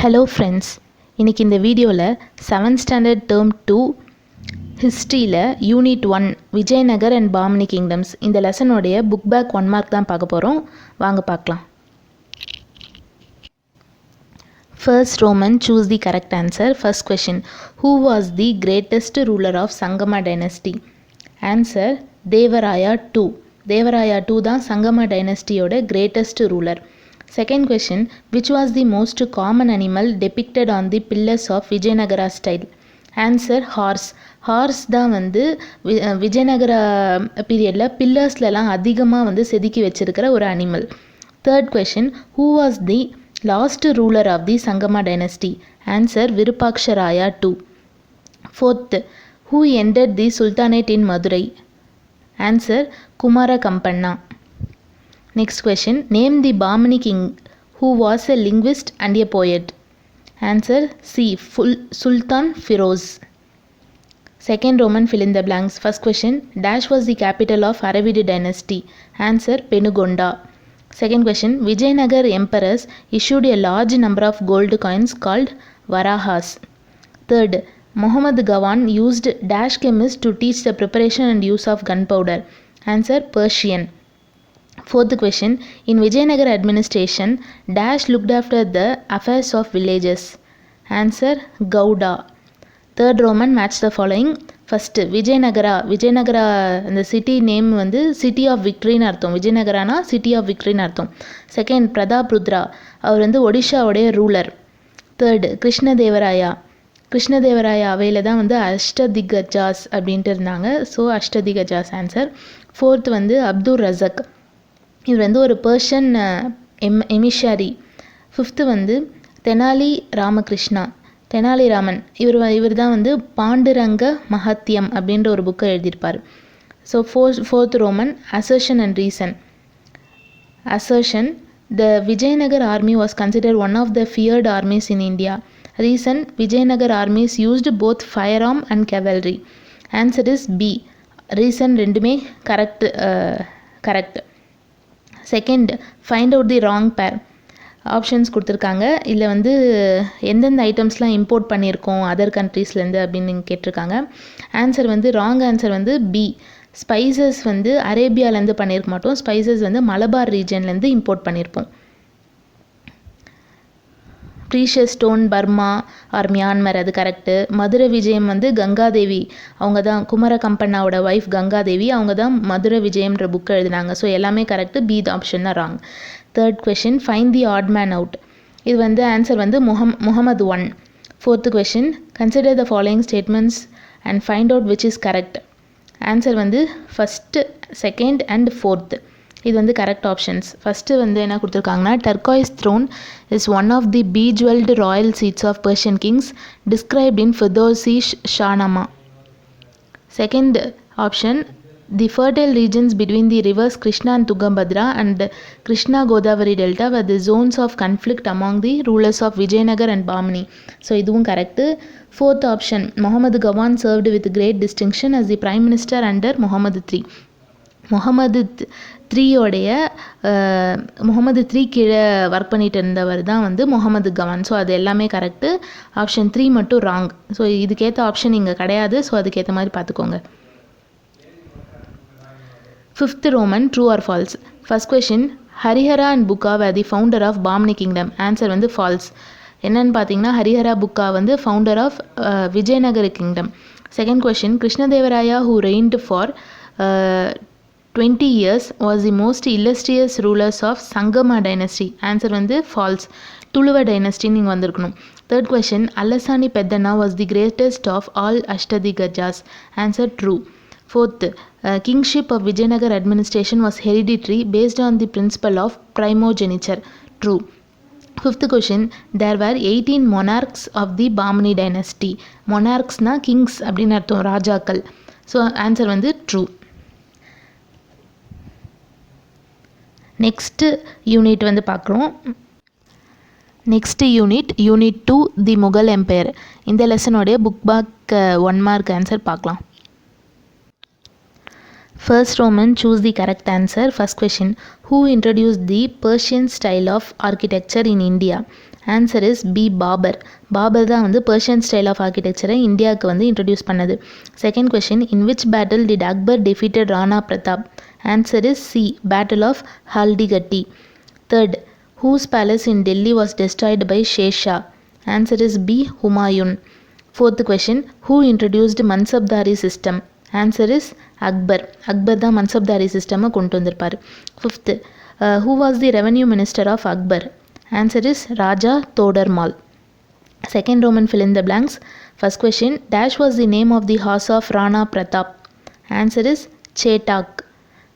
Hello friends, இன்றைக்கி இந்த வீடியோவில் 7th ஸ்டாண்டர்ட் டேர்ம் 2 ஹிஸ்ட்ரியில் unit 1 Vijayanagar and Bahmani kingdoms இந்த லெசனோடைய புக் பேக் 1 மார்க் தான் பார்க்க போகிறோம். வாங்க பார்க்கலாம். First Roman, choose the correct answer. First question, who was the greatest ruler of Sangama dynasty? Answer, Devaraya II. Devaraya II தான் சங்கம டைனஸ்டியோட greatest ruler. Second question, which was the most common animal depicted on the pillars of Vijayanagara style? Answer, horse. Horse தான் விஜயநகர பீரியடில் பில்லர்ஸ்லலாம் அதிகமாக செதுக்கி வச்சிருக்கிற ஒரு animal. Third question, who was the last ruler of the Sangama dynasty? Answer, Virupaksharaya II. Fourth, who enter the sultanate in Madurai? Answer, Kumara Kampanna. Next question, name the Bahmani king who was a linguist and a poet. Answer, C. Sultan Firoz. Second Roman, fill in the blanks. First question, Dash was the capital of Aravid dynasty? Answer, Penugonda. Second question, Vijayanagar emperors issued a large number of gold coins called Varahas. Third, Muhammad Gawan used Dash chemists to teach the preparation and use of gunpowder? Answer, Persian. Fourth question, in Vijayanagar administration, Dash looked after the affairs of villages? Answer, Gowda. Third Roman, match the following. First, Vijayanagara இந்த city name city of விக்ட்ரின்னு அர்த்தம். விஜயநகரானா city of விக்ட்ரின்னு அர்த்தம். Second, Pratap Rudra, அவர் ஒடிஷாவுடைய ruler. Third, Krishnadevaraya அவையில் தான் அஷ்டதிகஜாஸ் அப்படின்ட்டு இருந்தாங்க. So Ashtadiggajas answer. Fourth Abdul Razzaq, இவர் ஒரு பர்ஷியன் எமிஷாரி. ஃபிஃப்த்து தெனாலிராமன், இவர் தான் பாண்டுரங்க மஹத்தியம் அப்படின்ற ஒரு புக்கை எழுதியிருப்பார். So fourth Roman, assertion and reason. Assertion, the Vijayanagar army was considered one of the feared armies in India. Reason, Vijayanagar armies used both fire arm and cavalry. Answer is B. Reason ரெண்டுமே correct. Second, find out the wrong pair. Options கொடுத்துருக்காங்க. இதில் எந்தெந்த ஐட்டம்ஸ்லாம் import பண்ணியிருக்கோம் other கண்ட்ரீஸ்லேருந்து அப்படின்னு நீங்கள் கேட்டிருக்காங்க. Answer wrong answer B. Spices அரேபியாவிலேருந்து பண்ணியிருக்க மாட்டோம். ஸ்பைசஸ் மலபார் ரீஜன்லேருந்து இம்போர்ட் பண்ணியிருப்போம். Precious stone Burma or Myanmar, அது கரெக்டு. மதுரை விஜயம் கங்காதேவி, அவங்க தான் குமர கம்பண்ணாவோட ஒய்ஃப் கங்காதேவி, அவங்க தான் மதுரை விஜயம்ன்ற புக்கை எழுதினாங்க. ஸோ எல்லாமே கரெக்டு. பி ஆப்ஷன் தான் wrong. Third question, find the odd man out. இது answer Muhammad I. Fourth question, consider the following statements and find out which is correct. Answer first, second and fourth. இது correct options. First என்ன கொடுத்துருக்காங்கன்னா, turquoise throne is one of the bejewelled royal seats of Persian kings described in Firdausi Shahnama. Second option, the fertile regions between the rivers Krishna and Tungabhadra and Krishna Godavari Delta were the zones of conflict among the rulers of Vijayanagar and Bahmani. So இதுவும் கரெக்டு. Fourth option, Muhammad Gawan served with great distinction as the prime minister under Muhammad III கீழே work பண்ணிட்டு இருந்தவர் தான் Mohammed Gawan. So அது எல்லாமே correct. Option 3 மட்டும் wrong. So இதுக்கேற்ற option இங்கே கிடையாது. ஸோ அதுக்கேற்ற மாதிரி பார்த்துக்கோங்க. Fifth Roman, true or false. First question, Harihara and Bukka were the founder of Bahmani kingdom. Answer false. என்னன்னு பார்த்தீங்கன்னா, Harihara Bukka founder of Vijayanagara kingdom. Second question, Krishnadevaraya who reigned for 20 years was the most illustrious rulers of Sangama dynasty. Answer false. Tuluva டைனஸ்டின்னு நீங்கள் வந்திருக்கணும். Third question, Allasani Peddana was the greatest of all Ashtadiggajas. Answer true. Fourth, kingship of Vijayanagar administration was hereditary based on the principle of primogeniture. True. Fifth question, there were 18 monarchs of the Bahmani dynasty. Monarchs na kings அப்படின்னு அர்த்தம், ராஜாக்கள். So answer true. Next unit பார்க்குறோம். Next unit 2 தி Mughal empire. இந்த லெசனோடைய book back 1 mark answer பார்க்கலாம். First Roman, choose the correct answer. First question, who introduced the Persian style of architecture in India? Answer is B Babur. Babur தான் வந்து Persian style of ஆர்கிடெக்சரை இந்தியாவுக்கு வந்து introduce பண்ணது. Second question, in which battle did Akbar defeated Rana Pratap? Answer is C battle of Haldighati. Third, whose palace in Delhi was destroyed by Sher? Answer is B, Humayun. Fourth question, who introduced Mansabdari system? Answer is Akbar. Akbar தான் Mansabdari system கொண்டு வந்திருப்பார். Fifth, who was the revenue minister of Akbar? Answer is Raja Todarmal. Second Roman fill in the blanks. First question, dash was the name of the horse of Rana Pratap? Answer is Chetak.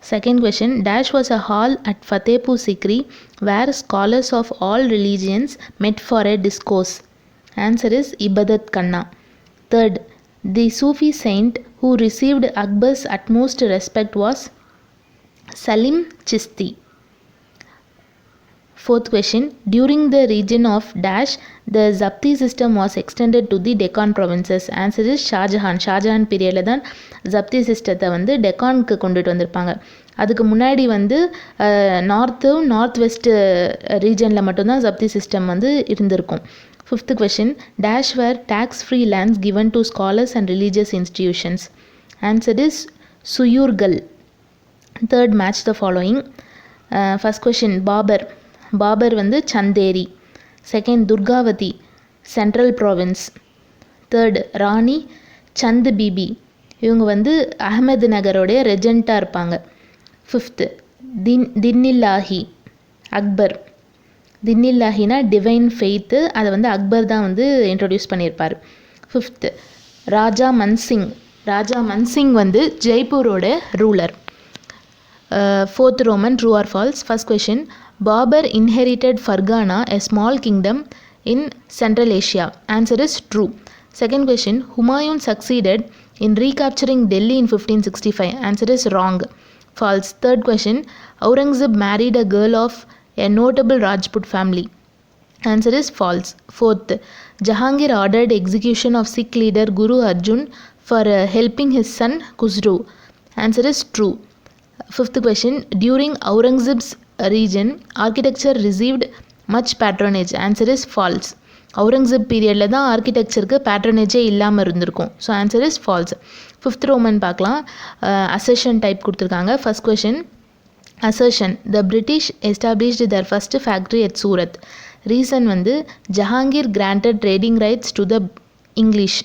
Second question, dash was a hall at Fatehpur Sikri where scholars of all religions met for a discourse? Answer is Ibadat Khanna. Third, the Sufi saint who received Akbar's utmost respect was Salim Chishti. Fourth question, during the region of dash the Zapti system was extended to the Deccan provinces? Answer is Shahjahan. Shahjahan பீரியடில் தான் ஜப்தி சிஸ்டத்தை வந்து டெக்கானுக்கு கொண்டுட்டு வந்திருப்பாங்க. அதுக்கு முன்னாடி வந்து நார்த் வெஸ்ட் ரீஜனில் மட்டும்தான் ஜப்தி சிஸ்டம் வந்து இருந்திருக்கும். Fifth question, dash were tax free lands given to scholars and religious institutions? Answer is Suyurgal. Third, match the following. First question, Babur வந்து Chanderi. Second, Durgavati central province. Third, Rani Chand Bibi, இவங்க வந்து அகமது நகரோடைய ரெஜெண்ட்டாக இருப்பாங்க. ஃபிஃப்த்து, தின்னில்லாஹி அக்பர். தின்னில்லாஹினா டிவைன் ஃபெய்த்து, அதை வந்து அக்பர் தான் வந்து இன்ட்ரடியூஸ் பண்ணியிருப்பார். ஃபிஃப்த்து, ராஜா மன்சிங் வந்து ஜெய்ப்பூரோட ruler. Fourth Roman, true or false? First question, Babur inherited Fargana, a small kingdom in Central Asia. Answer is true. Second question, Humayun succeeded in recapturing Delhi in 1565. Answer is wrong. False. Third question, Aurangzeb married a girl of a notable Rajput family. Answer is false. Fourth, Jahangir ordered execution of Sikh leader Guru Arjun for helping his son Khusro. Answer is true. Fifth question, during Aurangzeb's region architecture received much patronage? Answer is false. Aurangzeb பீரியடில் தான் ஆர்கிடெக்சருக்கு பேட்ரனேஜே இல்லாமல் இருந்திருக்கும். So answer is false. Fifth Roman பார்க்கலாம். Assertion type கொடுத்துருக்காங்க. First question, assertion, the British established their first factory at Surat. Reason வந்து Jahangir granted trading rights to the English.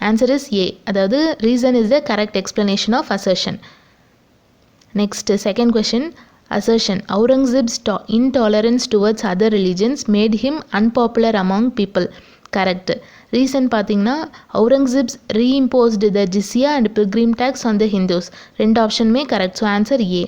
Answer is A, அதாவது reason is the correct explanation of assertion. Next, second question, assertion, Aurangzeb's intolerance towards other religions made him unpopular among people. Correct. Reason பார்த்தீங்கன்னா Aurangzeb's reimposed the jizya and pilgrim tax on the Hindus. ரெண்டு ஆப்ஷனுமே correct. So answer A.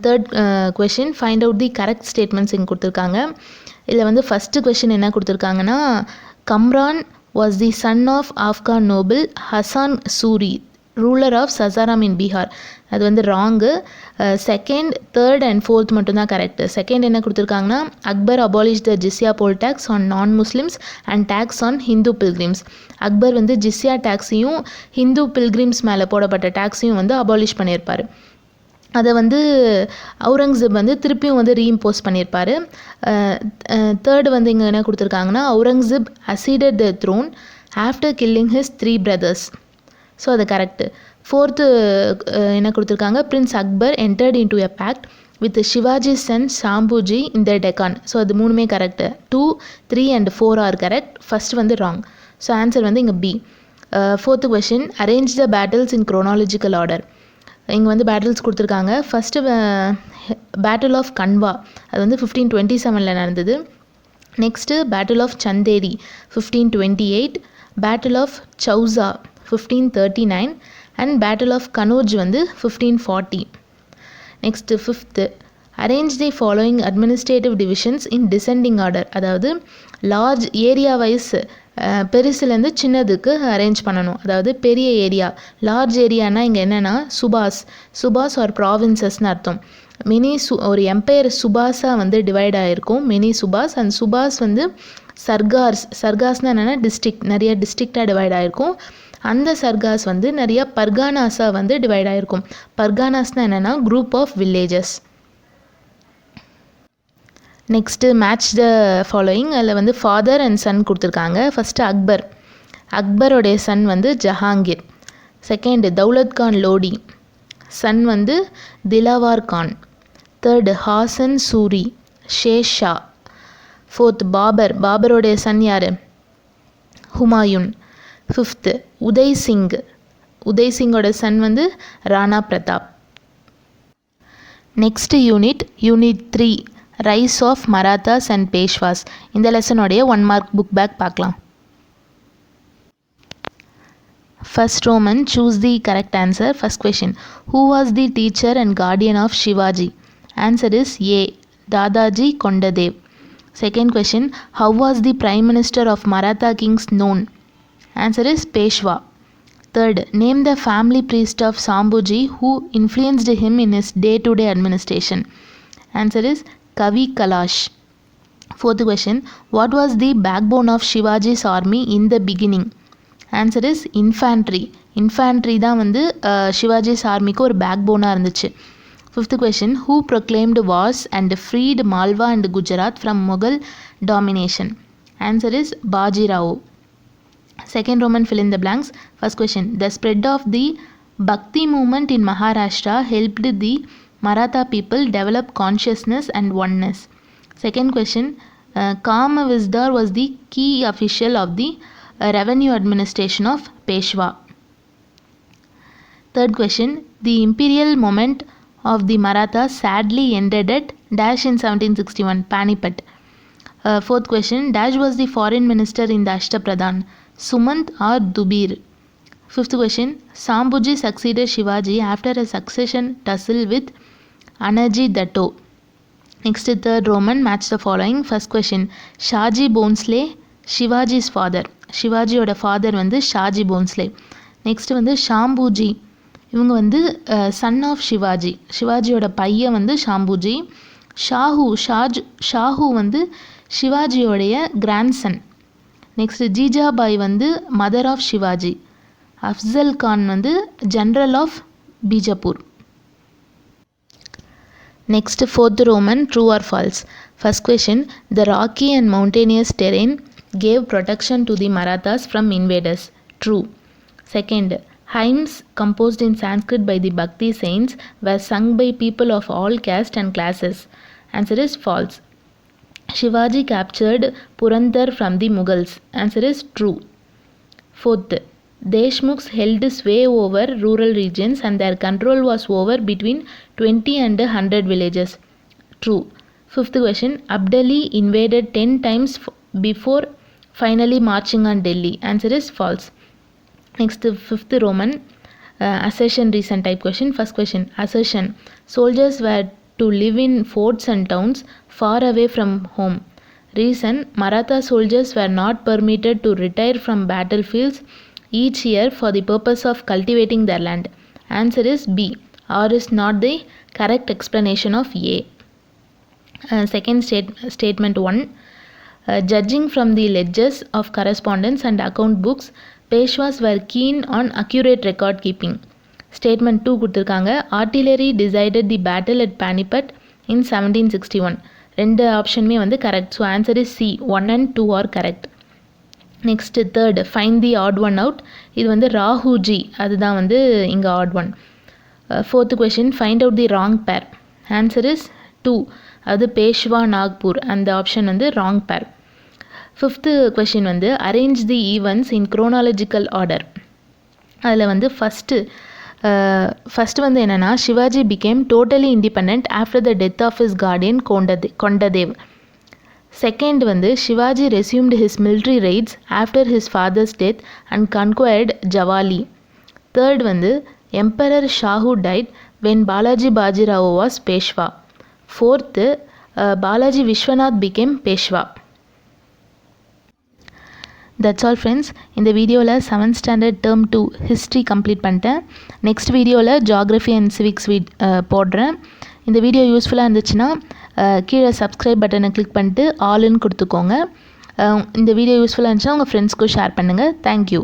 Third question, find out the correct statements இங்கே கொடுத்துருக்காங்க. இதில் வந்து first question என்ன கொடுத்துருக்காங்கன்னா, Kamran was the son of Afghan noble Hasan Suri, ruler of Sasaram in Bihar. அது வந்து wrong. Second, third and fourth மட்டும்தான் கரெக்டு. செகண்ட் என்ன கொடுத்துருக்காங்கன்னா, Akbar abolish the jizya poll tax on non Muslims and tax on Hindu pilgrims. Akbar வந்து ஜிஸ்யா டேக்ஸையும் ஹிந்து பில்கிரிம்ஸ் மேலே போடப்பட்ட டேக்ஸையும் வந்து அபாலிஷ் பண்ணியிருப்பார். அதை வந்து அவுரங்கசீப் வந்து திருப்பியும் வந்து ரீஇம்போஸ் பண்ணியிருப்பார். தேர்டு வந்து இங்கே என்ன கொடுத்துருக்காங்கன்னா, Aurangzeb ascended the throne after killing his 3 brothers. So அது கரெக்டு. ஃபோர்த்து என்ன கொடுத்துருக்காங்க, prince Akbar entered into a pact with Shivaji son Sambhaji in the Deccan. So அது மூணுமே correct. 2, 3 and 4 are correct. First வந்து ராங். ஸோ ஆன்சர் வந்து இங்கே B. Fourth question, arrange the battles in chronological order. இங்கே வந்து பேட்டில்ஸ் கொடுத்துருக்காங்க. ஃபஸ்ட்டு பேட்டில் ஆஃப் கன்வா, அது வந்து 1527 நடந்தது. Next battle of Chanderi 1528, battle of Chausa 1539 and battle of Kannauj வந்து 1540. Next fifth, arrange the following administrative divisions in descending order. அதாவது large area wise பெருசுலேருந்து சின்னதுக்கு அரேஞ்ச் பண்ணணும். அதாவது பெரிய ஏரியா, லார்ஜ் ஏரியானா இங்கே என்னென்னா சுபாஸ் ஆர் ப்ராவின்சஸ்னு அர்த்தம். ஒரு எம்பையர் சுபாஸாக வந்து டிவைட் ஆகிருக்கும், மினி சுபாஸ். அண்ட் சுபாஸ் வந்து சர்காஸ்னால் என்னென்னா டிஸ்ட்ரிக்ட், நிறைய டிஸ்ட்ரிக்டாக டிவைட் ஆகிருக்கும். அந்த சர்காஸ் வந்து நிறைய பர்கானாஸாக வந்து டிவைட் ஆகிருக்கும். பர்கானாஸ்னால் என்னென்னா group of villages. Next match the following. அதில் வந்து ஃபாதர் அண்ட் சன் கொடுத்துருக்காங்க. ஃபஸ்ட்டு அக்பர். அக்பரோடைய சன் வந்து ஜஹாங்கீர். செகண்ட் தௌலத் கான் லோடி, சன் வந்து திலாவார் கான். தேர்டு ஹாசன் சூரி, ஷேர் ஷா. ஃபோர்த் பாபர், பாபரோடைய சன் யார்? ஹுமாயூன். ஃபிஃப்த்து உதய் சிங், உதய் சிங்கோட சன் வந்து Rana Pratap. Next unit 3 rise of Marathas and Peshwas. இந்த லெசனோடைய 1 மார்க் புக் பேக் பார்க்கலாம். First Roman, choose the correct answer. First question, who was the teacher and guardian of Shivaji? Answer is A. Dadaji Kondadev. Second question, how was the prime minister of Maratha kings known? Answer is Peshwa. Third, name the family priest of Sambhuji who influenced him in his day-to-day administration. Answer is Kavi Kalash. Fourth question, what was the backbone of Shivaji's army in the beginning? Answer is infantry. Infantry தான் வந்து சிவாஜிஸ் ஆர்மிக்கு ஒரு back போனாக இருந்துச்சு. Fifth question, who proclaimed wars and freed Malwa and Gujarat from Mughal domination? Answer is Baji Rao. Second Roman, fill in the blanks. First question, the spread of the Bhakti movement in Maharashtra helped the Maratha people develop consciousness and oneness. Second question, Kama Vizdar was the key official of the revenue administration of Peshwa. Third question, the imperial moment of the Marathas sadly ended at dash in 1761, Panipat. Fourth question, dash was the foreign minister in the Ashtapradhan, Sumant or Dubir. Fifth question, Sambhuji succeeded Shivaji after a succession tussle with Anaji Datto. Next, third Roman, match the following. First question, Shaji Bhonsle, Shivaji's father. சிவாஜியோட father வந்து Shahaji Bhonsle. Next வந்து ஷாம்பூஜி, இவங்க வந்து son of Sivaji. சிவாஜியோட பையன் வந்து ஷாம்பூஜி. ஷாஹு வந்து சிவாஜியோடைய grandson. Next Jijabai வந்து mother of Shivaji. Afzal Khan வந்து general of Bijapur. Next fourth roman, true or false. First question, the rocky and mountainous terrain gave protection to the Marathas from invaders. True. Second, hymns composed in Sanskrit by the Bhakti saints were sung by people of all castes and classes. Answer is false. Shivaji captured Purandar from the Mughals. Answer is true. Fourth, Deshmukhs held sway over rural regions and their control was over between 20 and 100 villages. True. Fifth question, Abdali invaded 10 times before finally marching on Delhi. Answer is false. Next, fifth Roman, assertion reason type question. First question, assertion, soldiers were to live in forts and towns far away from home. Reason, Maratha soldiers were not permitted to retire from battlefields each year for the purpose of cultivating their land. Answer is B. Or is not the correct explanation of A. Second statement 1, judging from the ledgers of correspondence and account books, Peshwas were keen on accurate record keeping. Statement 2 கொடுத்துருக்காங்க, artillery decided the battle at Panipat in 1761. ரெண்டு ஆப்ஷனுமே வந்து correct. So answer is C. 1 and 2 are correct. Next third, find the odd one out. இது வந்து ராகுஜி, அதுதான் வந்து இங்கே odd one. Fourth question, find out the wrong pair. Answer is 2, அது பேஷ்வா நாக்பூர், அந்த ஆப்ஷன் வந்து ராங் பேர். ஃபிஃப்த்து கொஷின் வந்து arrange the events in chronological order. அதில் வந்து ஃபஸ்ட்டு வந்து என்னென்னா, Shivaji became totally independent after the death of his Guardian Kondadev. Second வந்து Shivaji resumed his military rights after his father's death and conquered Javali. Third வந்து emperor Shahu died when Balaji Bajirao was Peshwa. Fourth, Balaji Vishwanath became Peshwa. That's all friends. இந்த வீடியோவில் 7th standard term 2 history complete பண்ணிட்டேன். Next வீடியோவில் geography and civics போடுறேன். இந்த video யூஸ்ஃபுல்லாக இருந்துச்சுன்னா கீழே சப்ஸ்கிரைப் பட்டனை கிளிக் பண்ணிட்டு ஆல்னு கொடுத்துக்கோங்க. இந்த வீடியோ யூஸ்ஃபுல்லாக இருந்துச்சுன்னா உங்கள் ஃப்ரெண்ட்ஸ்க்கும் ஷேர் பண்ணுங்கள். தேங்க்யூ.